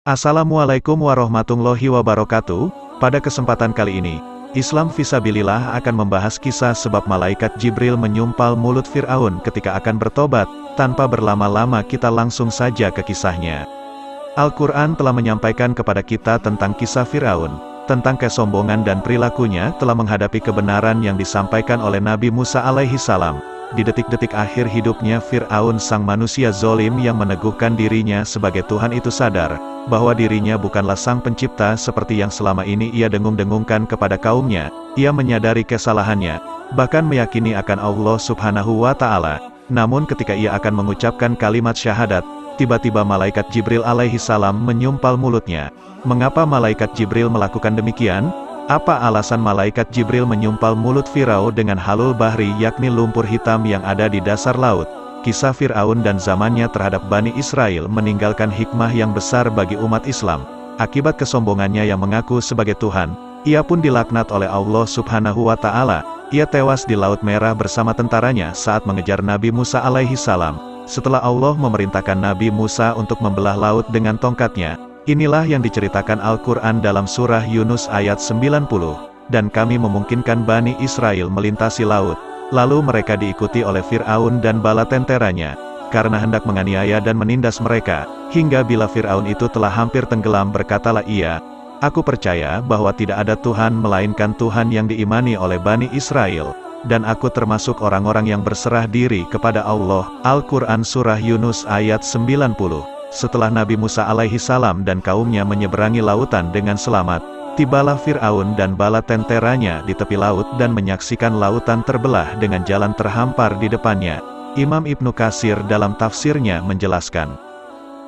Assalamualaikum warahmatullahi wabarakatuh. Pada kesempatan kali ini, Islam Fisabilillah akan membahas kisah sebab malaikat Jibril menyumpal mulut Fir'aun ketika akan bertobat. Tanpa berlama-lama kita langsung saja ke kisahnya. Al-Quran telah menyampaikan kepada kita tentang kisah Fir'aun, tentang kesombongan dan perilakunya telah menghadapi kebenaran yang disampaikan oleh Nabi Musa alaihi salam. Di detik-detik akhir hidupnya, Fir'aun sang manusia zolim yang meneguhkan dirinya sebagai Tuhan itu sadar bahwa dirinya bukanlah sang pencipta seperti yang selama ini ia dengung-dengungkan kepada kaumnya. Ia menyadari kesalahannya, bahkan meyakini akan Allah subhanahu wa ta'ala. Namun ketika ia akan mengucapkan kalimat syahadat, tiba-tiba malaikat Jibril alaihi salam menyumpal mulutnya. Mengapa malaikat Jibril melakukan demikian? Apa alasan malaikat Jibril menyumpal mulut Firaun dengan halul bahri, yakni lumpur hitam yang ada di dasar laut? Kisah Fir'aun dan zamannya terhadap Bani Israel meninggalkan hikmah yang besar bagi umat Islam. Akibat kesombongannya yang mengaku sebagai Tuhan, ia pun dilaknat oleh Allah subhanahu wa ta'ala. Ia tewas di Laut Merah bersama tentaranya saat mengejar Nabi Musa alaihi salam. Setelah Allah memerintahkan Nabi Musa untuk membelah laut dengan tongkatnya, inilah yang diceritakan Al-Quran dalam surah Yunus ayat 90. Dan kami memungkinkan Bani Israel melintasi laut. Lalu mereka diikuti oleh Fir'aun dan bala tentaranya, karena hendak menganiaya dan menindas mereka, hingga bila Fir'aun itu telah hampir tenggelam berkatalah ia, "Aku percaya bahwa tidak ada Tuhan melainkan Tuhan yang diimani oleh Bani Israel, dan aku termasuk orang-orang yang berserah diri kepada Allah." Al-Quran Surah Yunus ayat 90. Setelah Nabi Musa alaihi salam dan kaumnya menyeberangi lautan dengan selamat, tibalah Fir'aun dan bala tentaranya di tepi laut dan menyaksikan lautan terbelah dengan jalan terhampar di depannya. Imam Ibnu Katsir dalam tafsirnya menjelaskan,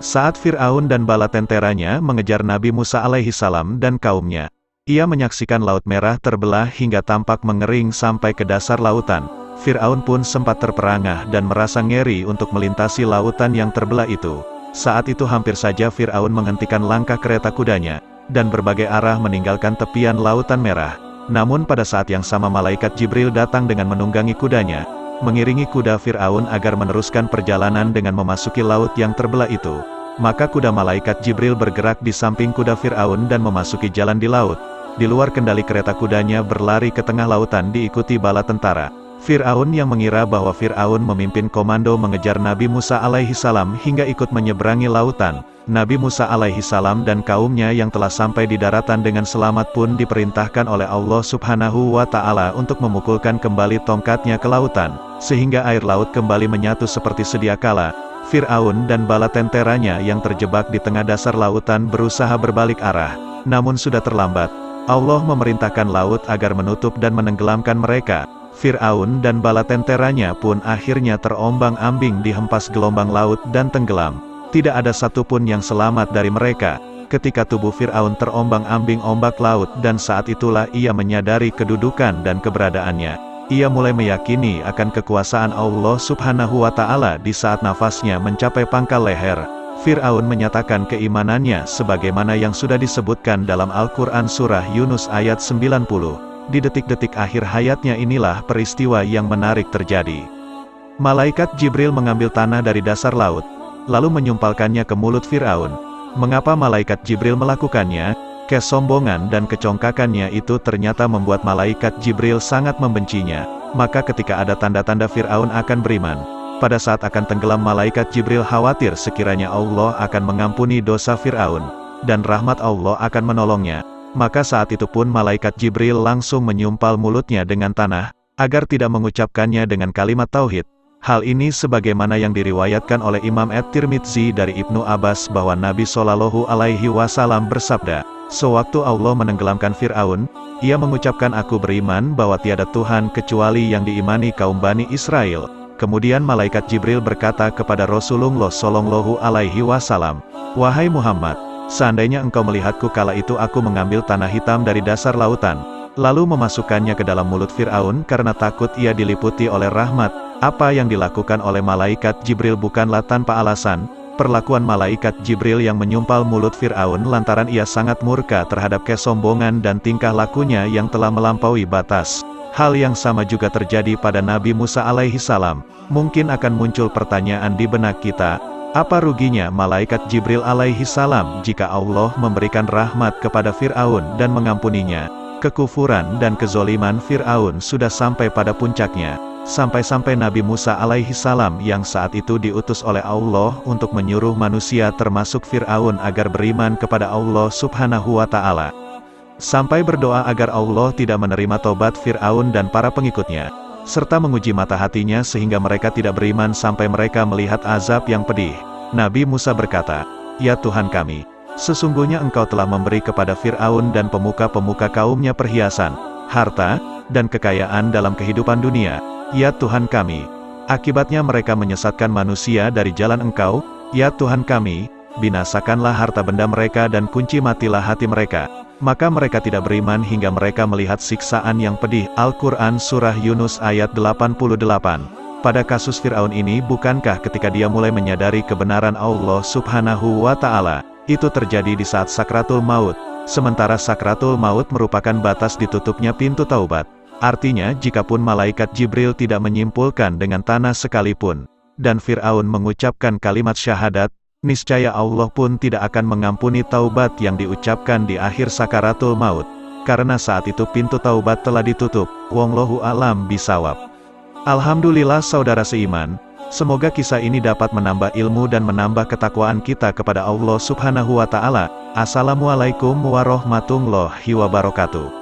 saat Fir'aun dan bala tentaranya mengejar Nabi Musa alaihi salam dan kaumnya, ia menyaksikan Laut Merah terbelah hingga tampak mengering sampai ke dasar lautan. Fir'aun pun sempat terperangah dan merasa ngeri untuk melintasi lautan yang terbelah itu. Saat itu hampir saja Fir'aun menghentikan langkah kereta kudanya, dan berbagai arah meninggalkan tepian Lautan Merah. Namun pada saat yang sama malaikat Jibril datang dengan menunggangi kudanya, mengiringi kuda Fir'aun agar meneruskan perjalanan dengan memasuki laut yang terbelah itu. Maka kuda malaikat Jibril bergerak di samping kuda Fir'aun dan memasuki jalan di laut. Di luar kendali kereta kudanya berlari ke tengah lautan diikuti bala tentara. Fir'aun yang mengira bahwa Fir'aun memimpin komando mengejar Nabi Musa alaihi salam hingga ikut menyeberangi lautan. Nabi Musa alaihi salam dan kaumnya yang telah sampai di daratan dengan selamat pun diperintahkan oleh Allah subhanahu wa ta'ala untuk memukulkan kembali tongkatnya ke lautan, sehingga air laut kembali menyatu seperti sedia kala. Fir'aun dan bala tentaranya yang terjebak di tengah dasar lautan berusaha berbalik arah, namun sudah terlambat. Allah memerintahkan laut agar menutup dan menenggelamkan mereka. Fir'aun dan bala tentaranya pun akhirnya terombang-ambing di hempas gelombang laut dan tenggelam. Tidak ada satupun yang selamat dari mereka. Ketika tubuh Fir'aun terombang-ambing ombak laut dan saat itulah ia menyadari kedudukan dan keberadaannya. Ia mulai meyakini akan kekuasaan Allah subhanahu wa ta'ala di saat nafasnya mencapai pangkal leher. Fir'aun menyatakan keimanannya sebagaimana yang sudah disebutkan dalam Al-Quran Surah Yunus ayat 90. Di detik-detik akhir hayatnya inilah peristiwa yang menarik terjadi. Malaikat Jibril mengambil tanah dari dasar laut, lalu menyumpalkannya ke mulut Fir'aun. Mengapa malaikat Jibril melakukannya? Kesombongan dan kecongkakannya itu ternyata membuat malaikat Jibril sangat membencinya. Maka ketika ada tanda-tanda Fir'aun akan beriman, pada saat akan tenggelam malaikat Jibril khawatir sekiranya Allah akan mengampuni dosa Fir'aun, dan rahmat Allah akan menolongnya. Maka saat itu pun malaikat Jibril langsung menyumpal mulutnya dengan tanah, agar tidak mengucapkannya dengan kalimat tauhid. Hal ini sebagaimana yang diriwayatkan oleh Imam At-Tirmidzi dari Ibnu Abbas bahwa Nabi Shallallahu alaihi wasallam bersabda, sewaktu Allah menenggelamkan Fir'aun, ia mengucapkan aku beriman bahwa tiada Tuhan kecuali yang diimani kaum Bani Israel. Kemudian malaikat Jibril berkata kepada Rasulullah Shallallahu alaihi wasallam, wahai Muhammad, seandainya engkau melihatku kala itu aku mengambil tanah hitam dari dasar lautan, lalu memasukkannya ke dalam mulut Fir'aun karena takut ia diliputi oleh rahmat. Apa yang dilakukan oleh malaikat Jibril bukanlah tanpa alasan. Perlakuan malaikat Jibril yang menyumpal mulut Fir'aun lantaran ia sangat murka terhadap kesombongan dan tingkah lakunya yang telah melampaui batas. Hal yang sama juga terjadi pada Nabi Musa alaihi salam. Mungkin akan muncul pertanyaan di benak kita, apa ruginya malaikat Jibril alaihi salam jika Allah memberikan rahmat kepada Fir'aun dan mengampuninya? Kekufuran dan kezoliman Fir'aun sudah sampai pada puncaknya. Sampai-sampai Nabi Musa alaihi salam yang saat itu diutus oleh Allah untuk menyuruh manusia termasuk Fir'aun agar beriman kepada Allah subhanahu wa ta'ala. Sampai berdoa agar Allah tidak menerima tobat Fir'aun dan para pengikutnya, serta menguji mata hatinya sehingga mereka tidak beriman sampai mereka melihat azab yang pedih. Nabi Musa berkata, "Ya Tuhan kami, sesungguhnya Engkau telah memberi kepada Fir'aun dan pemuka-pemuka kaumnya perhiasan, harta, dan kekayaan dalam kehidupan dunia. Ya Tuhan kami, akibatnya mereka menyesatkan manusia dari jalan Engkau. Ya Tuhan kami, binasakanlah harta benda mereka dan kunci matilah hati mereka. Maka mereka tidak beriman hingga mereka melihat siksaan yang pedih." Al-Quran Surah Yunus ayat 88. Pada kasus Fir'aun ini bukankah ketika dia mulai menyadari kebenaran Allah subhanahu wa ta'ala, itu terjadi di saat sakratul maut, sementara sakratul maut merupakan batas ditutupnya pintu taubat. Artinya jikapun malaikat Jibril tidak menyimpulkan dengan tanah sekalipun, dan Fir'aun mengucapkan kalimat syahadat, niscaya Allah pun tidak akan mengampuni taubat yang diucapkan di akhir sakaratul maut, karena saat itu pintu taubat telah ditutup. Wallahu a'lam bishawab. Alhamdulillah saudara seiman, semoga kisah ini dapat menambah ilmu dan menambah ketakwaan kita kepada Allah subhanahu wa ta'ala. Assalamualaikum warahmatullahi wabarakatuh.